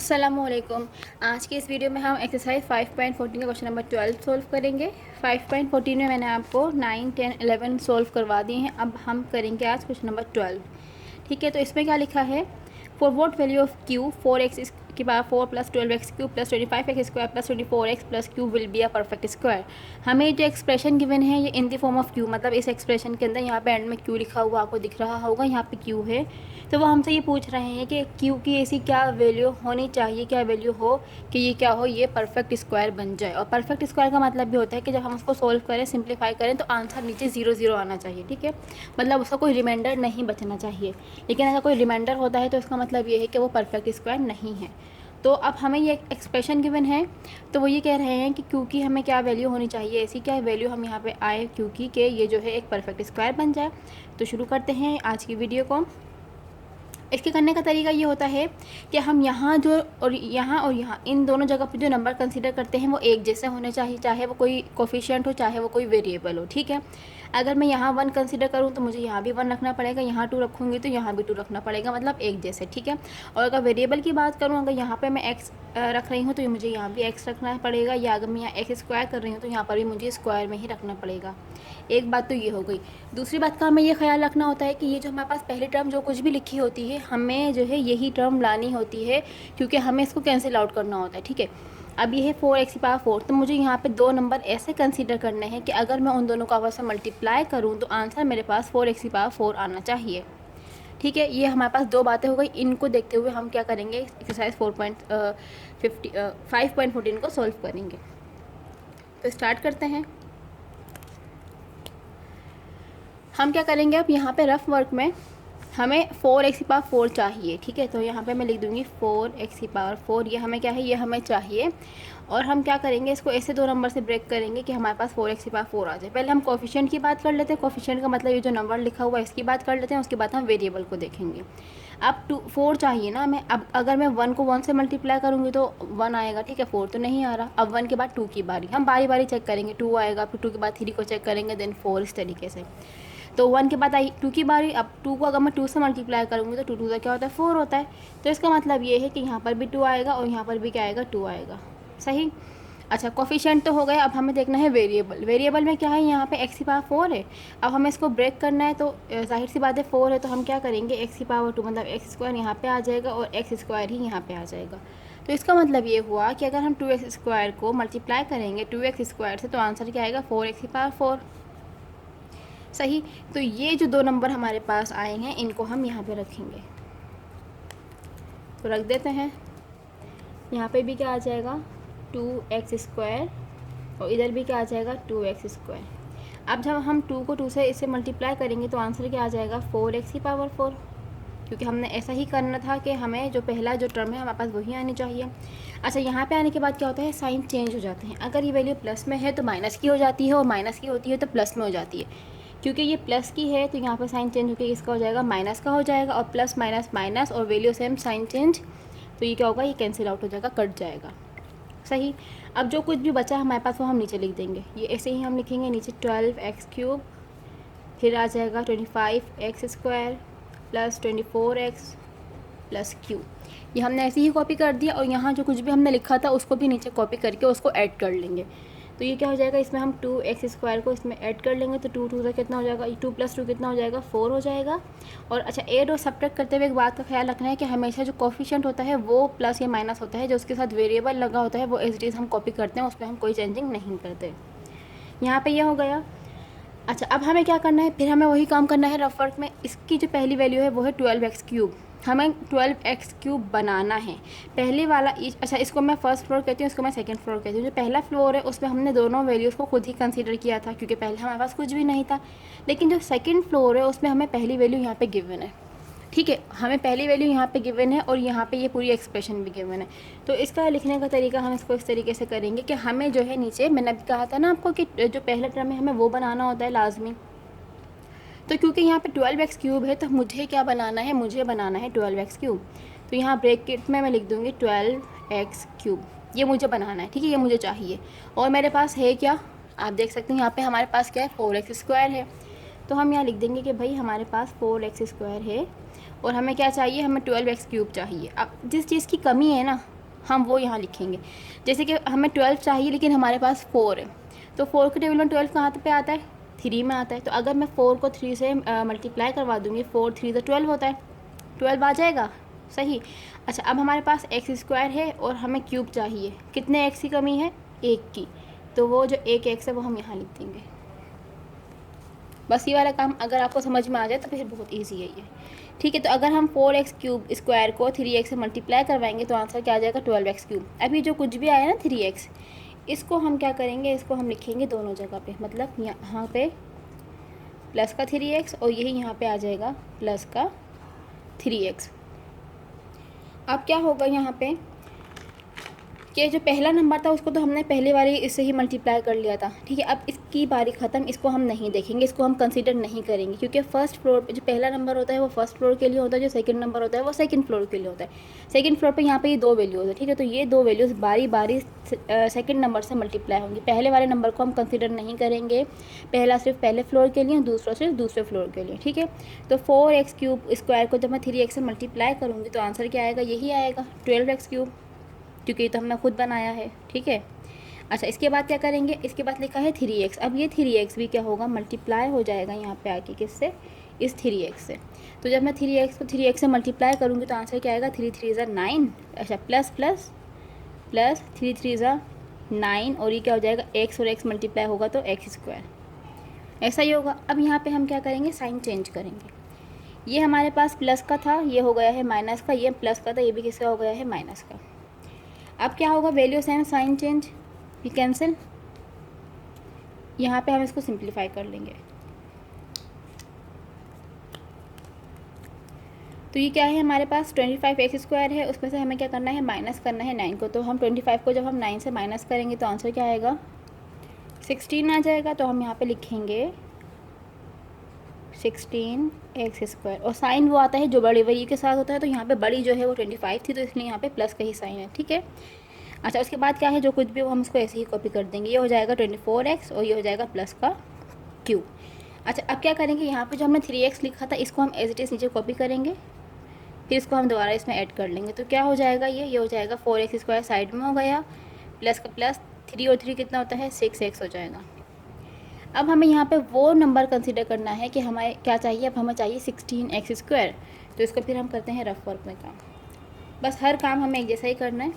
अस्सलामुअलैकुम। आज की इस वीडियो में हम एक्सरसाइज 5.14 का क्वेश्चन नंबर 12 सोल्व करेंगे। 5.14 में मैंने आपको 9, 10, 11 सोल्व करवा दिए हैं। अब हम करेंगे आज क्वेश्चन नंबर 12। ठीक है, तो इसमें क्या लिखा है, for what value of Q 4x की power 4 plus 12x Q plus 25x square plus 24x plus Q will be a perfect square. हमें जो एक्सप्रेशन गिवन है ये in the form of Q, मतलब इस एक्सप्रेशन के अंदर यहाँ पे एंड में क्यू लिखा हुआ आपको दिख रहा होगा, यहाँ पे क्यू है। तो वो हमसे ये पूछ रहे हैं कि क्यू की ऐसी क्या वैल्यू होनी चाहिए, क्या वैल्यू हो कि ये क्या हो, ये परफेक्ट स्क्वायर बन जाए। और परफेक्ट स्क्वायर का मतलब भी होता है कि जब हम उसको सोल्व करें, सिंप्लीफाई करें, तो आंसर नीचे 0 0 आना चाहिए। ठीक है, मतलब उसका कोई रिमाइंडर नहीं बचना चाहिए। लेकिन अगर कोई रिमाइंडर होता है तो इसका मतलब ये है कि वो परफेक्ट स्क्वायर नहीं है। तो अब हमें ये एक्सप्रेशन गिवन है, तो वो ये कह रहे हैं कि क्योंकि हमें क्या वैल्यू होनी चाहिए, ऐसी क्या वैल्यू हम यहाँ पे आए क्योंकि के ये जो है एक परफेक्ट स्क्वायर बन जाए। तो शुरू करते हैं आज की वीडियो को। इसके करने का तरीका ये होता है कि हम यहाँ और यहाँ इन दोनों जगह पर जो नंबर कंसीडर करते हैं वो एक जैसे होने चाहिए, चाहे वो कोई कोफिशिएंट हो चाहे वो कोई वेरिएबल हो। ठीक है, अगर मैं यहाँ 1 कंसीडर करूँ तो मुझे यहाँ भी 1 रखना पड़ेगा, यहाँ 2 रखूँगी तो यहाँ भी 2 रखना पड़ेगा, मतलब एक जैसे। ठीक है, और अगर वेरिएबल की बात करूँ, अगर यहाँ पे मैं x रख रही हूँ तो मुझे यहाँ भी x रखना पड़ेगा, या अगर मैं यहाँ x स्क्वायर कर रही हूँ तो यहाँ पर भी मुझे स्क्वायर में ही रखना पड़ेगा। एक बात तो ये हो गई। दूसरी बात का हमें ये ख्याल रखना होता है कि ये जो हमारे पास पहली टर्म जो कुछ भी लिखी होती है, हमें जो है यही टर्म लानी होती है, क्योंकि हमें इसको कैंसिल आउट करना होता है। ठीक है, अब ये है 4x की पावर 4, तो मुझे यहाँ पे दो नंबर ऐसे कंसीडर करने हैं कि अगर मैं उन दोनों को आपस में मल्टीप्लाई करूँ तो आंसर मेरे पास 4x की पावर 4 आना चाहिए। ठीक है, ये हमारे पास दो बातें हो गई। इनको देखते हुए हम क्या करेंगे, एक्सरसाइज 5.14 को सॉल्व करेंगे। तो स्टार्ट करते हैं। हम क्या करेंगे, अब यहाँ पे रफ वर्क में हमें 4x की पावर 4 चाहिए। ठीक है, तो यहाँ पे मैं लिख दूँगी 4x की पावर 4, ये हमें क्या है, ये हमें चाहिए। और हम क्या करेंगे, इसको ऐसे दो नंबर से ब्रेक करेंगे कि हमारे पास 4x की पावर 4 आ जाए। पहले हम कोफिशिएंट की बात कर लेते हैं। कोफिशिएंट का मतलब ये जो नंबर लिखा हुआ है इसकी बात कर लेते हैं, उसके बाद हम वेरिएबल को देखेंगे। अब 4 चाहिए ना हमें। अब अगर मैं 1 को 1 से मल्टीप्लाई करूँगी तो 1 आएगा। ठीक है, 4 तो नहीं आ रहा। अब 1 के बाद 2 की बारी, हम बारी बारी चेक करेंगे। 2 आएगा, फिर 2 के बाद 3 को चेक करेंगे, देन 4, इस तरीके से। तो 1 के बाद आई 2 की बारी। अब 2 को अगर मैं 2 से मल्टीप्लाई करूँगी तो 2 2 का क्या होता है, 4 होता है। तो इसका मतलब ये है कि यहाँ पर भी 2 आएगा और यहाँ पर भी क्या आएगा, 2 आएगा। सही। अच्छा, कोफिशिएंट तो हो गया। अब हमें देखना है वेरिएबल। वेरिएबल में क्या है, यहाँ पे x की पावर 4 है। अब हमें इसको ब्रेक करना है, तो जाहिर सी बात है 4 है, तो हम क्या करेंगे, x की पावर 2 मतलब x स्क्वायर यहाँ पे आ जाएगा और x स्क्वायर ही यहाँ पे आ जाएगा। तो इसका मतलब ये हुआ कि अगर हम 2x स्क्वायर को मल्टीप्लाई करेंगे 2x स्क्वायर से, तो आंसर क्या आएगा, 4x की पावर 4। सही। तो ये जो दो नंबर हमारे पास आए हैं इनको हम यहाँ पे रखेंगे, तो रख देते हैं। यहाँ पे भी क्या आ जाएगा, 2x स्क्वायर, और इधर भी क्या आ जाएगा, 2x स्क्वायर। अब जब हम 2 को 2 से इसे मल्टीप्लाई करेंगे तो आंसर क्या आ जाएगा, 4x की पावर 4, क्योंकि हमने ऐसा ही करना था कि हमें जो पहला जो टर्म है हमारे पास वही आनी चाहिए। अच्छा, यहाँ पे आने के बाद क्या होता है, साइन चेंज हो जाते हैं। अगर ये वैल्यू प्लस में है तो माइनस की हो जाती है, और माइनस की होती है तो प्लस में हो जाती है। क्योंकि ये प्लस की है तो यहाँ पर साइन चेंज होकर इसका हो जाएगा माइनस का हो जाएगा, और प्लस माइनस माइनस और वैल्यू सेम, साइन चेंज, तो ये क्या होगा, ये कैंसिल आउट हो जाएगा, कट जाएगा। सही। अब जो कुछ भी बचा हमारे पास वो हम नीचे लिख देंगे। ये ऐसे ही हम लिखेंगे नीचे 12x क्यूब, फिर आ जाएगा 25x square plus 24x plus Q. ये हमने ऐसे ही कॉपी कर दिया, और यहाँ जो कुछ भी हमने लिखा था उसको भी नीचे कॉपी करके उसको ऐड कर लेंगे। तो ये क्या हो जाएगा, इसमें हम 2x स्क्वायर को इसमें ऐड कर लेंगे, तो 2 2 से कितना हो जाएगा, 2 + 2 कितना हो जाएगा, 4 हो जाएगा। और अच्छा, ऐड और सब्ट्रैक्ट करते हुए एक बात का ख्याल रखना है कि हमेशा जो कोफिशिएंट होता है वो प्लस या माइनस होता है, जो उसके साथ वेरिएबल लगा होता है वो एज इट इज़ हम कॉपी करते हैं, उसमें हम कोई चेंजिंग नहीं करते। यहाँ पर यह हो गया। अच्छा, अब हमें क्या करना है, फिर हमें वही काम करना है रफ वर्क में। इसकी जो पहली वैल्यू है वो है 12x क्यूब। हमें 12x क्यूब बनाना है। पहले वाला अच्छा, इसको मैं फर्स्ट फ्लोर कहती हूँ, इसको मैं सेकंड फ्लोर कहती हूँ। जो पहला फ्लोर है उसमें हमने दोनों वैल्यूज़ को खुद ही कंसीडर किया था, क्योंकि पहले हमारे पास कुछ भी नहीं था। लेकिन जो सेकंड फ्लोर है उसमें हमें पहली वैल्यू यहाँ पे गिवन है। ठीक है, हमें पहली वैल्यू यहाँ पे गिवन है और यहाँ पे ये पूरी एक्सप्रेशन भी गिवन है। तो इसका लिखने का तरीका हम इसको इस तरीके से करेंगे कि हमें जो है नीचे, मैंने अभी कहा था ना आपको कि जो पहला टर्म है हमें वो बनाना होता है लाजमी। तो क्योंकि यहाँ पे 12x क्यूब है तो मुझे क्या बनाना है, मुझे बनाना है 12x क्यूब। तो यहाँ ब्रैकेट में मैं लिख दूँगी 12x क्यूब, ये मुझे बनाना है। ठीक है, ये मुझे चाहिए। और मेरे पास है क्या, आप देख सकते हैं यहाँ पे हमारे पास क्या है, 4x स्क्वायर है। तो हम यहाँ लिख देंगे कि भाई हमारे पास 4x स्क्वायर है, और हमें क्या चाहिए, हमें 12x³ चाहिए। अब जिस चीज़ की कमी है ना हम वो यहाँ लिखेंगे। जैसे कि हमें 12 चाहिए लेकिन हमारे पास 4 है, तो 4 के टेबल में 12 कहाँ पे आता है, 3 में आता है। तो अगर मैं 4 को 3 से मल्टीप्लाई करवा दूँगी, 4 3 से 12 होता है, 12 आ जाएगा। सही। अच्छा, अब हमारे पास x² है और हमें क्यूब चाहिए। कितने x की कमी है, 1 की, तो वो जो 1 x है वो हम यहाँ लिख देंगे। बस ये वाला काम अगर आपको समझ में आ जाए तो फिर बहुत इजी है ये। ठीक है, तो अगर हम 4x³ को 3x से मल्टीप्लाई करवाएंगे तो आंसर क्या आ जाएगा, 12x³। अभी जो कुछ भी आया ना 3x, इसको हम क्या करेंगे, इसको हम लिखेंगे दोनों जगह पे, मतलब यहाँ पे प्लस का 3x और यही यहाँ पे आ जाएगा प्लस का 3x। अब क्या होगा यहाँ पे कि जो पहला नंबर था उसको तो हमने पहले वाली इससे ही मल्टीप्लाई कर लिया था। ठीक है, अब इसकी बारी ख़त्म, इसको हम नहीं देखेंगे, इसको हम कंसीडर नहीं करेंगे, क्योंकि फर्स्ट फ्लोर पे जो पहला नंबर होता है वो फर्स्ट फ्लोर के लिए होता है, जो सेकंड नंबर होता है वो सेकंड फ्लोर के लिए होता है। सेकंड फ्लोर पे यहाँ पे ये 2 वैल्यूज़ है। ठीक है, तो ये 2 वैल्यूज़ बारी बारी सेकंड नंबर से मल्टीप्लाई होंगी। पहले वाले नंबर को हम कंसिडर नहीं करेंगे, पहला सिर्फ पहले फ्लोर के लिए, दूसरा सिर्फ दूसरे फ्लोर के लिए। ठीक है, तो 4x³ को जब मैं 3x से मल्टीप्लाई करूँगी तो आंसर क्या आएगा, यही आएगा 12x³, क्योंकि ये तो हमने खुद बनाया है। ठीक है, अच्छा इसके बाद क्या करेंगे, इसके बाद लिखा है 3x। अब ये 3x भी क्या होगा, मल्टीप्लाई हो जाएगा यहाँ पे आके किससे, इस 3x से। तो जब मैं 3x को 3x से मल्टीप्लाई करूँगी तो आंसर क्या आएगा, 3 3 ज़ा 9। अच्छा, प्लस प्लस प्लस 3 3 ज़ा 9, और ये क्या हो जाएगा, x और x मल्टीप्लाई होगा तो x², ऐसा ही होगा। अब यहाँ पे हम क्या करेंगे, साइन चेंज करेंगे। ये हमारे पास प्लस का था, ये हो गया है माइनस का, ये प्लस का था, ये भी किसका हो गया है, माइनस का। अब क्या होगा, वैल्यू सेम साइन चेंज, ये कैंसिल। यहाँ पे हम इसको सिंप्लीफाई कर लेंगे। तो ये क्या है हमारे पास 25x² है, उसमें से हमें क्या करना है, माइनस करना है 9 को। तो हम 25 को जब हम 9 से माइनस करेंगे तो आंसर क्या आएगा, 16 आ जाएगा। तो हम यहाँ पे लिखेंगे 16x², और साइन वो आता है जो बड़ी वैल्यू के साथ होता है। तो यहाँ पे बड़ी जो है वो 25 थी, तो इसलिए यहाँ पे प्लस का ही साइन है। ठीक है, अच्छा उसके बाद क्या है, जो कुछ भी वो हम इसको ऐसे ही कॉपी कर देंगे। ये हो जाएगा 24x और ये हो जाएगा प्लस का q। अच्छा, अब क्या करेंगे, यहाँ पे जो हमने 3x लिखा था इसको हम एज इट इज़ नीचे कॉपी करेंगे, फिर इसको हम दोबारा इसमें ऐड कर लेंगे। तो क्या हो जाएगा, ये हो जाएगा 4x² साइड में हो गया, प्लस का प्लस 3 और 3 कितना होता है, 6x हो जाएगा। अब हमें यहाँ पे वो नंबर कंसीडर करना है कि हमें क्या चाहिए, अब हमें चाहिए 16x²। तो इसको फिर हम करते हैं रफ वर्क में काम, बस हर काम हमें एक जैसा ही करना है।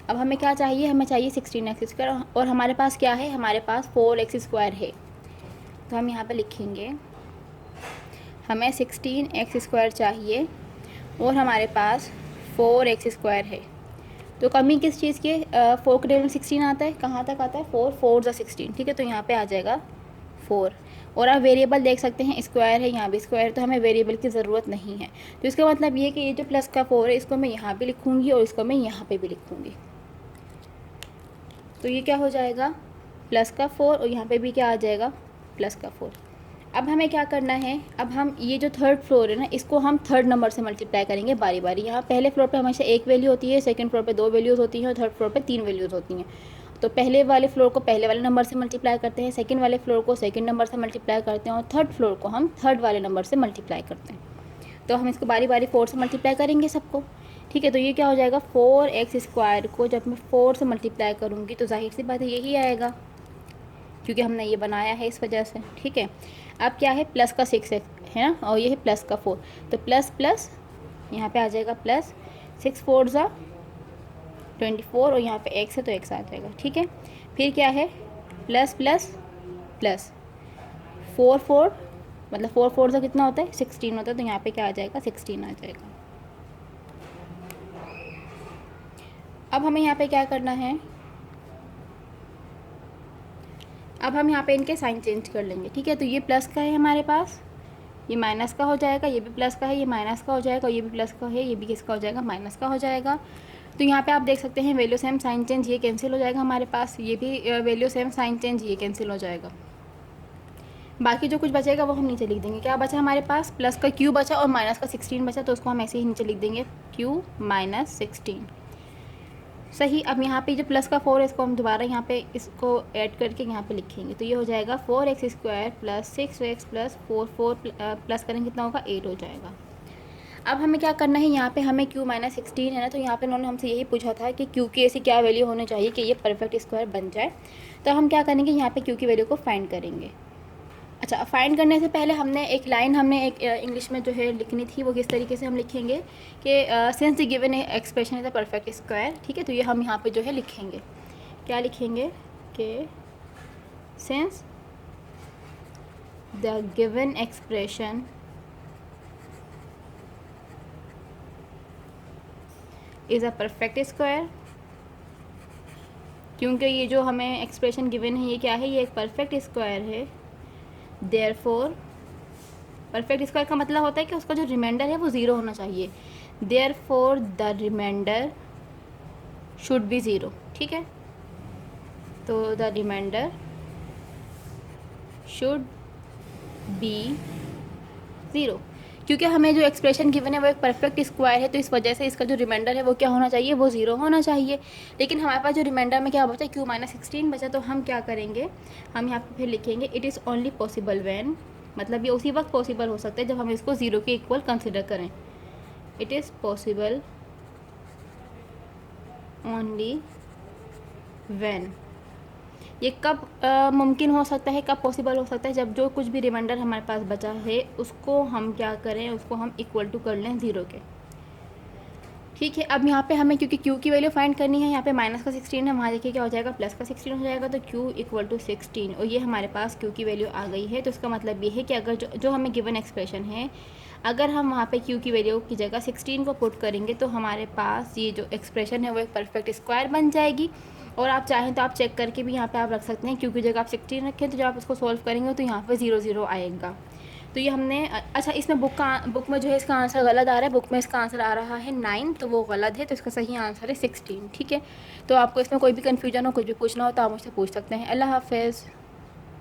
अब हमें क्या चाहिए, हमें चाहिए 16x² और हमारे पास क्या है, हमारे पास 4x² है। तो हम यहाँ पे लिखेंगे हमें 16x² चाहिए और हमारे पास 4x² है। तो कमी किस चीज़ की, 4 के टेबल में 16 आता है, कहाँ तक आता है, 4 4 ज़ा 16। ठीक है, तो यहाँ पे आ जाएगा 4। और आप वेरिएबल देख सकते हैं, स्क्वायर है, यहाँ भी स्क्वायर, तो हमें वेरिएबल की ज़रूरत नहीं है। तो इसका मतलब ये कि ये जो प्लस का 4 है इसको मैं यहाँ भी लिखूँगी और इसको मैं यहाँ पे भी लिखूँगी। तो ये क्या हो जाएगा, प्लस का 4, और यहाँ पे भी क्या आ जाएगा, प्लस का 4। अब हमें क्या करना है, अब हम ये जो थर्ड फ्लोर है ना इसको हम थर्ड नंबर से मल्टीप्लाई करेंगे बारी बारी। यहाँ पहले फ्लोर पे हमेशा 1 वैल्यू होती है, सेकंड फ्लोर पे 2 वैल्यूज़ होती हैं और थर्ड फ्लोर पे 3 वैल्यूज़ होती हैं। तो पहले वाले फ्लोर को पहले वाले नंबर से मल्टीप्लाई करते हैं, सेकंड वाले फ्लोर को सेकंड नंबर से मल्टीप्लाई करते हैं और थर्ड फ्लोर को हम थर्ड वाले नंबर से मल्टीप्लाई करते हैं। तो हम इसको बारी बारी 4 से मल्टीप्लाई करेंगे सबको। ठीक है, तो ये क्या हो जाएगा, 4x² को जब मैं 4 से मल्टीप्लाई करूँगी तो जाहिर सी बात है यही आएगा, क्योंकि हमने ये बनाया है इस वजह से। ठीक है, अब क्या है, प्लस का 6 है ना, और ये है प्लस का 4, तो प्लस प्लस यहाँ पे आ जाएगा प्लस 6 4 ज़ा 24, और यहाँ पे x है तो x आ जाएगा। ठीक है, फिर क्या है, प्लस प्लस प्लस 4 4, मतलब 4 4 ज़ा कितना होता है, 16 होता है, तो यहाँ पे क्या आ जाएगा, 16 आ जाएगा। अब हमें यहाँ पे क्या करना है, अब हम यहाँ पे इनके साइन चेंज कर लेंगे। ठीक है, तो ये प्लस का है हमारे पास, ये माइनस का हो जाएगा, ये भी प्लस का है, ये माइनस का हो जाएगा, और ये भी प्लस का है, ये भी किसका हो जाएगा, माइनस का हो जाएगा। तो यहाँ पे आप देख सकते हैं वैल्यू सेम साइन चेंज, ये कैंसिल हो जाएगा हमारे पास, ये भी वैल्यू सेम साइन चेंज, ये कैंसिल हो जाएगा। बाकी जो कुछ बचेगा वो हम नीचे लिख देंगे। क्या बचा हमारे पास, प्लस का q बचा और माइनस का 16 बचा, तो उसको हम ऐसे ही नीचे लिख देंगे, q माइनस 16। सही। अब यहाँ पे जो प्लस का 4 है इसको हम दोबारा यहाँ पे इसको ऐड करके यहाँ पे लिखेंगे, तो ये हो जाएगा 4x² plus 6x plus 4 4 plus करेंगे कितना होगा, 8 हो जाएगा। अब हमें क्या करना है, यहाँ पे हमें q माइनस 16 है ना, तो यहाँ पे उन्होंने हमसे यही पूछा था कि q की ऐसी क्या वैल्यू होनी चाहिए कि ये परफेक्ट स्क्वायर बन जाए। तो हम क्या करेंगे, यहाँ पे q की वैल्यू को फाइंड करेंगे। अच्छा, फाइंड करने से पहले हमने एक लाइन एक इंग्लिश में जो है लिखनी थी, वो किस तरीके से हम लिखेंगे कि since the given expression is a perfect square, ठीक है। तो ये हम यहाँ पे जो है लिखेंगे, क्या लिखेंगे कि since the given expression is a perfect square, क्योंकि ये जो हमें एक्सप्रेशन गिवन है ये क्या है, ये एक परफेक्ट स्क्वायर है। देयरफॉर, परफेक्ट स्क्वायर का मतलब होता है कि उसका जो रिमाइंडर है वो ज़ीरो होना चाहिए। Therefore the reminder should be zero, ठीक है। तो the reminder should be zero, क्योंकि हमें जो एक्सप्रेशन गिवन है वो एक परफेक्ट स्क्वायर है, तो इस वजह से इसका जो रिमाइंडर है वो क्या होना चाहिए, वो ज़ीरो होना चाहिए। लेकिन हमारे पास जो रिमाइंडर में क्या बचा, q माइनस 16 बचा। तो हम क्या करेंगे, हम यहाँ पे फिर लिखेंगे it is only possible when, मतलब ये उसी वक्त पॉसिबल हो सकता है जब हम इसको ज़ीरो के इक्वल कंसिडर करें। It is possible only when, ये कब मुमकिन हो सकता है, कब पॉसिबल हो सकता है, जब जो कुछ भी रिमाइंडर हमारे पास बचा है उसको हम क्या करें, उसको हम इक्वल टू कर लें ज़ीरो के, ठीक है। अब यहाँ पे हमें क्योंकि q की वैल्यू फाइंड करनी है, यहाँ पे माइनस का 16 है, वहाँ देखिए क्या हो जाएगा, प्लस का 16 हो जाएगा। तो q इक्वल टू 16, और ये हमारे पास q की वैल्यू आ गई है। तो इसका मतलब ये है कि अगर जो हमें गिवन एक्सप्रेशन है, अगर हम वहाँ पे q की वैल्यू की जगह 16 को पुट करेंगे तो हमारे पास ये जो एक्सप्रेशन है वो एक परफेक्ट स्क्वायर बन जाएगी। और आप चाहें तो आप चेक करके भी यहाँ पे आप रख सकते हैं, क्योंकि जगह आप 16 रखें तो जब आप इसको सॉल्व करेंगे तो यहाँ पे 0 0 आएगा। तो ये हमने, अच्छा इसमें बुक में जो है इसका आंसर गलत आ रहा है, बुक में इसका आंसर आ रहा है 9, तो वो गलत है। तो इसका सही आंसर है 16, ठीक है। तो आपको इसमें कोई भी कन्फ्यूजन हो, कुछ भी पूछना हो तो आप मुझसे पूछ सकते हैं। अल्लाह हाफ़िज़।